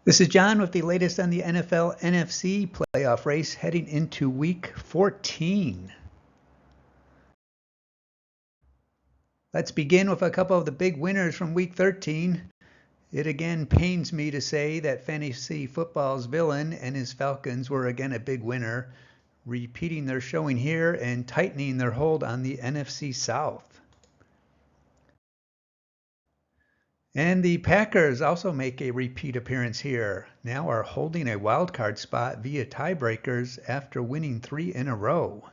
This is John with the latest on the NFL NFC playoff race heading into week 14. Let's begin with a couple of the big winners from week 13. It again pains me to say that fantasy football's villain and his Falcons were again a big winner, repeating their showing here and tightening their hold on the NFC South. And the Packers also make a repeat appearance here, now are holding a wildcard spot via tiebreakers after winning 3 in a row.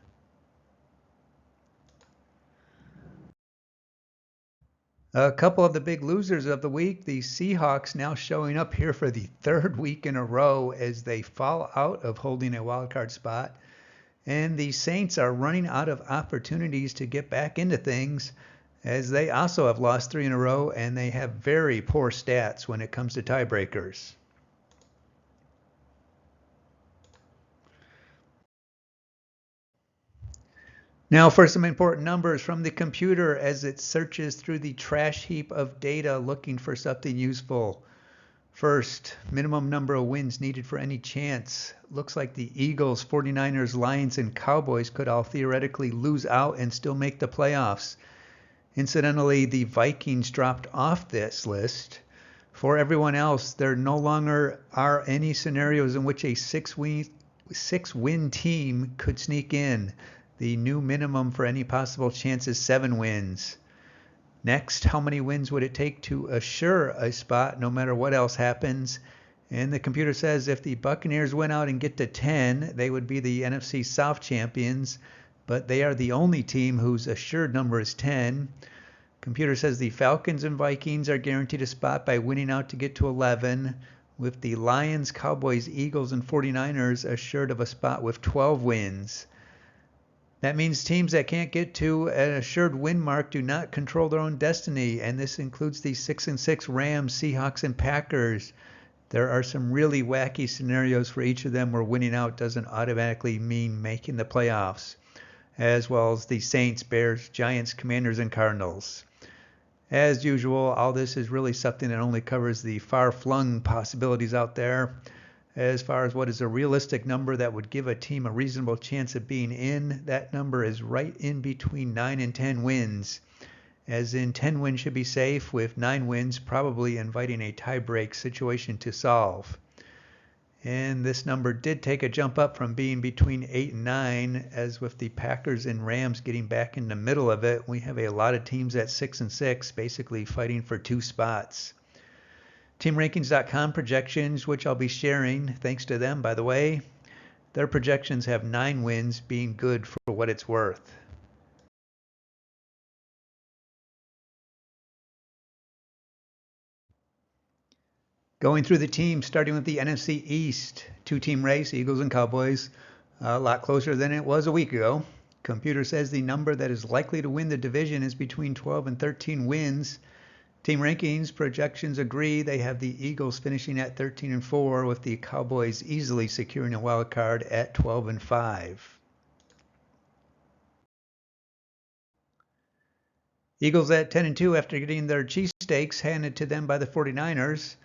A couple of the big losers of the week, the Seahawks now showing up here for the 3rd week in a row as they fall out of holding a wildcard spot. And the Saints are running out of opportunities to get back into things, as they also have lost 3 in a row and they have very poor stats when it comes to tiebreakers. Now for some important numbers from the computer as it searches through the trash heap of data looking for something useful. First, minimum number of wins needed for any chance. Looks like the Eagles, 49ers, Lions, and Cowboys could all theoretically lose out and still make the playoffs. Incidentally, the Vikings dropped off this list. For everyone else, there no longer are any scenarios in which a six-win team could sneak in. The new minimum for any possible chance is 7 wins. Next, how many wins would it take to assure a spot no matter what else happens? And the computer says if the Buccaneers win out and get to 10, they would be the NFC South champions. But they are the only team whose assured number is 10. Computer says the Falcons and Vikings are guaranteed a spot by winning out to get to 11, with the Lions, Cowboys, Eagles, and 49ers assured of a spot with 12 wins. That means teams that can't get to an assured win mark do not control their own destiny, and this includes the 6-6 Rams, Seahawks, and Packers. There are some really wacky scenarios for each of them where winning out doesn't automatically mean making the playoffs, as well as the Saints, Bears, Giants, Commanders, and Cardinals. As usual, all this is really something that only covers the far-flung possibilities out there. As far as what is a realistic number that would give a team a reasonable chance of being in, that number is right in between 9 and 10 wins. As in 10 wins should be safe, with 9 wins probably inviting a tie-break situation to solve. And this number did take a jump up from being between 8 and 9, as with the Packers and Rams getting back in the middle of it, we have a lot of teams at 6-6, basically fighting for 2 spots. TeamRankings.com projections, which I'll be sharing, thanks to them, by the way, their projections have 9 wins being good for what it's worth. Going through the teams, starting with the NFC East, 2-team race, Eagles and Cowboys, a lot closer than it was a week ago. Computer says the number that is likely to win the division is between 12 and 13 wins. Team rankings projections agree. They have the Eagles finishing at 13-4, with the Cowboys easily securing a wild card at 12-5. Eagles at 10-2 after getting their cheesesteaks handed to them by the 49ers,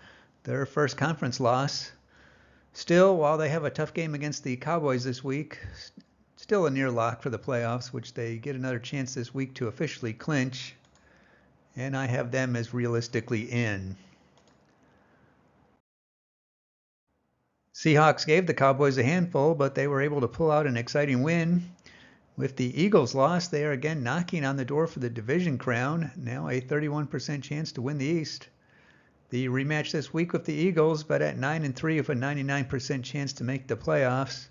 their first conference loss. Still, while they have a tough game against the Cowboys this week, still a near lock for the playoffs, which they get another chance this week to officially clinch. And I have them as realistically in. Seahawks gave the Cowboys a handful, but they were able to pull out an exciting win. With the Eagles' loss, they are again knocking on the door for the division crown, now a 31% chance to win the East. The rematch this week with the Eagles, but at 9-3 with a 99% chance to make the playoffs.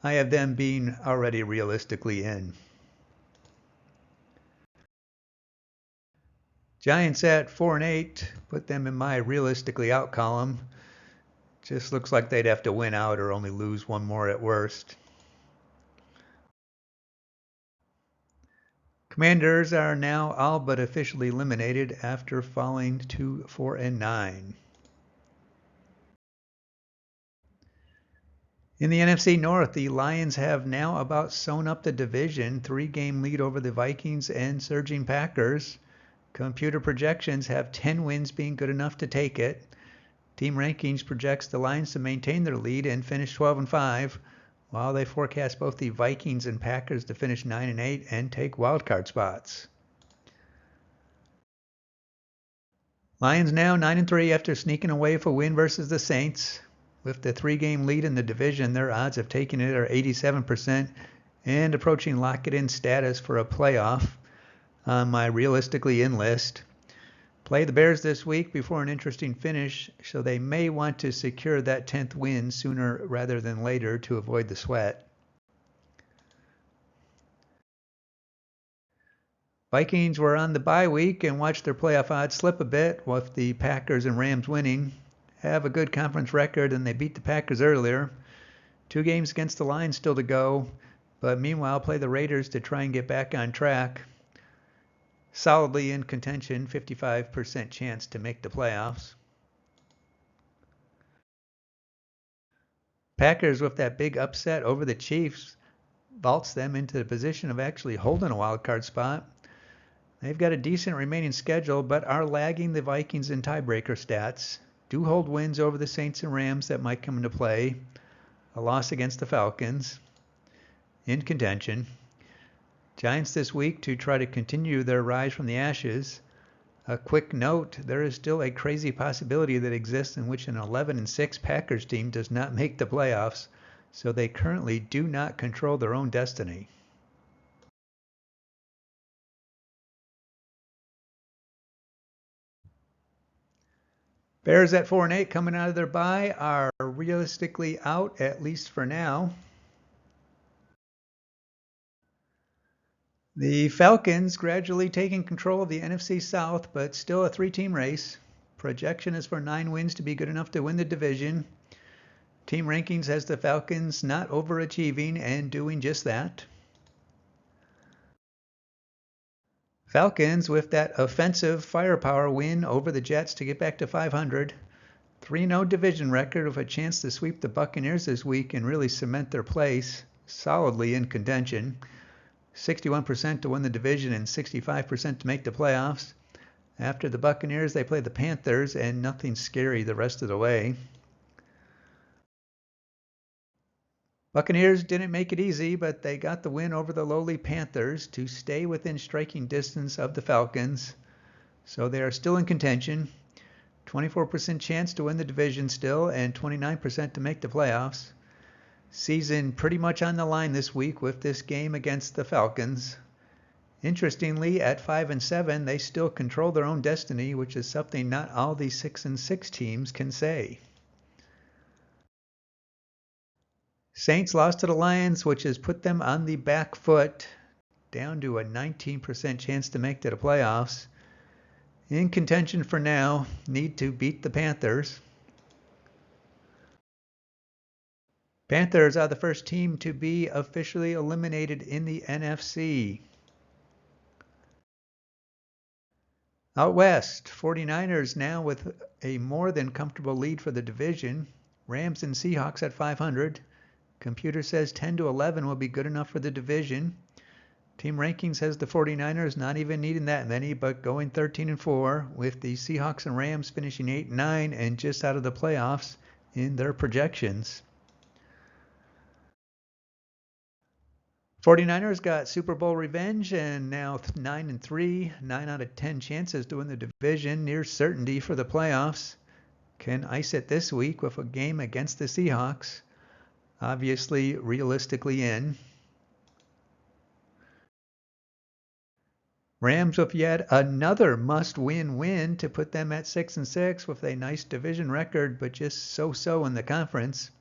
I have them being already realistically in. Giants at 4-8, put them in my realistically out column. Just looks like they'd have to win out or only lose one more at worst. Commanders are now all but officially eliminated after falling to 4-9. In the NFC North, the Lions have now about sewn up the division, 3-game lead over the Vikings and surging Packers. Computer projections have 10 wins being good enough to take it. Team Rankings projects the Lions to maintain their lead and finish 12-5, while they forecast both the Vikings and Packers to finish 9-8 and take wildcard spots. Lions now 9-3 after sneaking away with a win versus the Saints. With the 3-game lead in the division, their odds of taking it are 87% and approaching lock-it-in status for a playoff on my realistically in list. Play the Bears this week before an interesting finish, so they may want to secure that 10th win sooner rather than later to avoid the sweat. Vikings were on the bye week and watched their playoff odds slip a bit with the Packers and Rams winning. Have a good conference record and they beat the Packers earlier. 2 games against the Lions still to go, but meanwhile play the Raiders to try and get back on track. Solidly in contention, 55% chance to make the playoffs. Packers with that big upset over the Chiefs vaults them into the position of actually holding a wild card spot. They've got a decent remaining schedule, but are lagging the Vikings in tiebreaker stats. Do hold wins over the Saints and Rams that might come into play. A loss against the Falcons. In contention. Giants this week to try to continue their rise from the ashes. A quick note, there is still a crazy possibility that exists in which an 11-6 Packers team does not make the playoffs, so they currently do not control their own destiny. Bears at 4-8 coming out of their bye are realistically out, at least for now. The Falcons gradually taking control of the NFC South, but still a 3-team race. Projection is for 9 wins to be good enough to win the division. Team rankings has the Falcons not overachieving and doing just that. Falcons with that offensive firepower win over the Jets to get back to 500. 3-0 division record with a chance to sweep the Buccaneers this week and really cement their place solidly in contention. 61% to win the division and 65% to make the playoffs. After the Buccaneers, they play the Panthers and nothing scary the rest of the way. Buccaneers didn't make it easy, but they got the win over the lowly Panthers to stay within striking distance of the Falcons. So they are still in contention. 24% chance to win the division still and 29% to make the playoffs. Season pretty much on the line this week with this game against the Falcons. Interestingly, at 5-7, they still control their own destiny, which is something not all the 6-6 teams can say. Saints lost to the Lions, which has put them on the back foot, down to a 19% chance to make to the playoffs. In contention for now, need to beat the Panthers. Panthers are the first team to be officially eliminated in the NFC. Out west, 49ers now with a more than comfortable lead for the division. Rams and Seahawks at 500. Computer says 10-11 will be good enough for the division. Team rankings has the 49ers not even needing that many, but going 13-4, with the Seahawks and Rams finishing 8-9 and just out of the playoffs in their projections. 49ers got Super Bowl revenge and now 9-3, 9 out of 10 chances to win the division, near certainty for the playoffs. Can ice it this week with a game against the Seahawks. Obviously, realistically in. Rams with yet another must-win win to put them at 6-6 with a nice division record, but just so-so in the conference.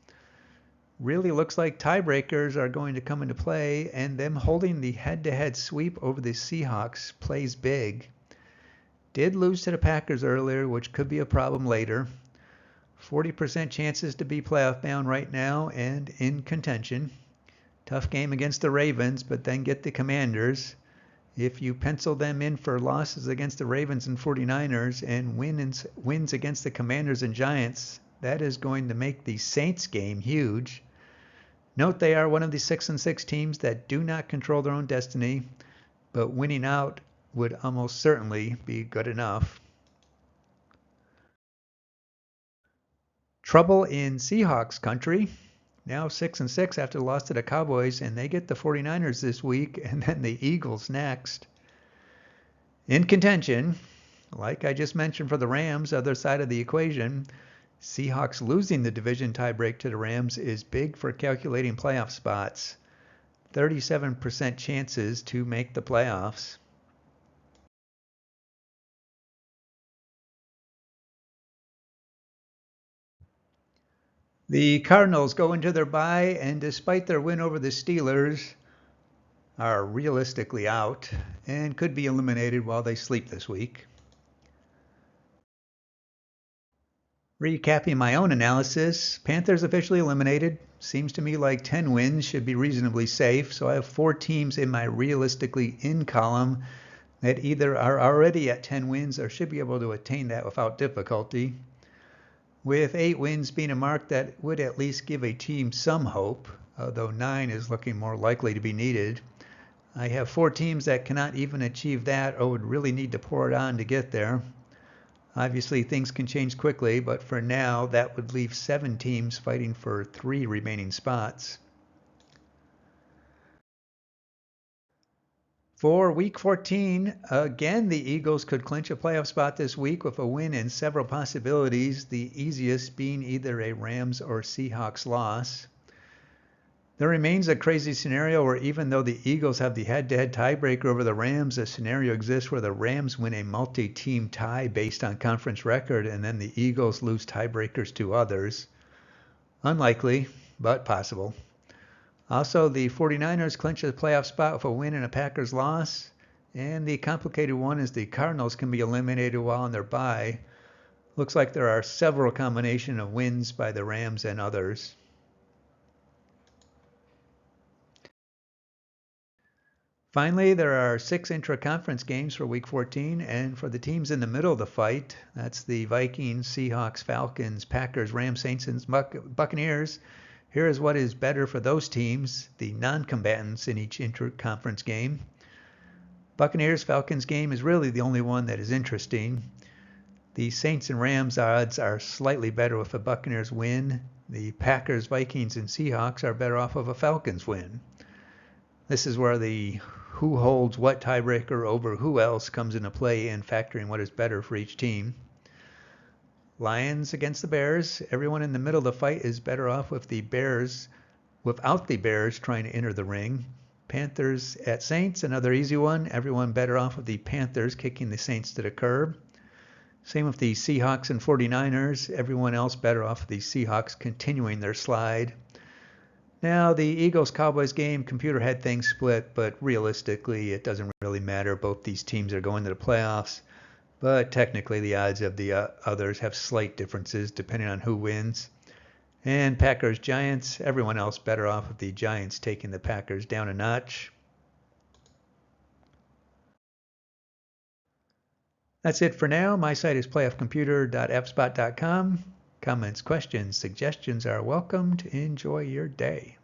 Really looks like tiebreakers are going to come into play, and them holding the head-to-head sweep over the Seahawks plays big. Did lose to the Packers earlier, which could be a problem later. 40% chances to be playoff bound right now and in contention. Tough game against the Ravens, but then get the Commanders. If you pencil them in for losses against the Ravens and 49ers and wins against the Commanders and Giants, that is going to make the Saints game huge. Note they are one of the 6-6 teams that do not control their own destiny, but winning out would almost certainly be good enough. Trouble in Seahawks country. Now 6-6 after the loss to the Cowboys, and they get the 49ers this week and then the Eagles next. In contention, like I just mentioned for the Rams, other side of the equation, Seahawks losing the division tiebreak to the Rams is big for calculating playoff spots. 37% chances to make the playoffs. The Cardinals go into their bye, and despite their win over the Steelers, are realistically out and could be eliminated while they sleep this week. Recapping my own analysis, Panthers officially eliminated. Seems to me like 10 wins should be reasonably safe, so I have 4 teams in my realistically in column that either are already at 10 wins or should be able to attain that without difficulty, with 8 wins being a mark that would at least give a team some hope, although 9 is looking more likely to be needed. I have 4 teams that cannot even achieve that or would really need to pour it on to get there. Obviously, things can change quickly, but for now, that would leave 7 teams fighting for 3 remaining spots. For Week 14, again, the Eagles could clinch a playoff spot this week with a win and several possibilities, the easiest being either a Rams or Seahawks loss. There remains a crazy scenario where even though the Eagles have the head-to-head tiebreaker over the Rams, a scenario exists where the Rams win a multi-team tie based on conference record and then the Eagles lose tiebreakers to others. Unlikely, but possible. Also, the 49ers clinch a playoff spot with a win and a Packers loss. And the complicated one is the Cardinals can be eliminated while on their bye. Looks like there are several combinations of wins by the Rams and others. Finally, there are 6 intra-conference games for Week 14, and for the teams in the middle of the fight, that's the Vikings, Seahawks, Falcons, Packers, Rams, Saints, and Buccaneers. Here is what is better for those teams, the non-combatants in each intra-conference game. Buccaneers-Falcons game is really the only one that is interesting. The Saints and Rams odds are slightly better with a Buccaneers win. The Packers, Vikings, and Seahawks are better off of a Falcons win. This is where the who holds what tiebreaker over who else comes into play in factoring what is better for each team. Lions against the Bears. Everyone in the middle of the fight is better off with the Bears without the Bears trying to enter the ring. Panthers at Saints, another easy one. Everyone better off with the Panthers kicking the Saints to the curb. Same with the Seahawks and 49ers. Everyone else better off with the Seahawks continuing their slide. Now, the Eagles-Cowboys game, computer had things split, but realistically, it doesn't really matter. Both these teams are going to the playoffs, but technically the odds of the others have slight differences depending on who wins. And Packers-Giants, everyone else better off with the Giants taking the Packers down a notch. That's it for now. My site is playoffcomputer.fspot.com. Comments, questions, suggestions are welcomed. Enjoy your day.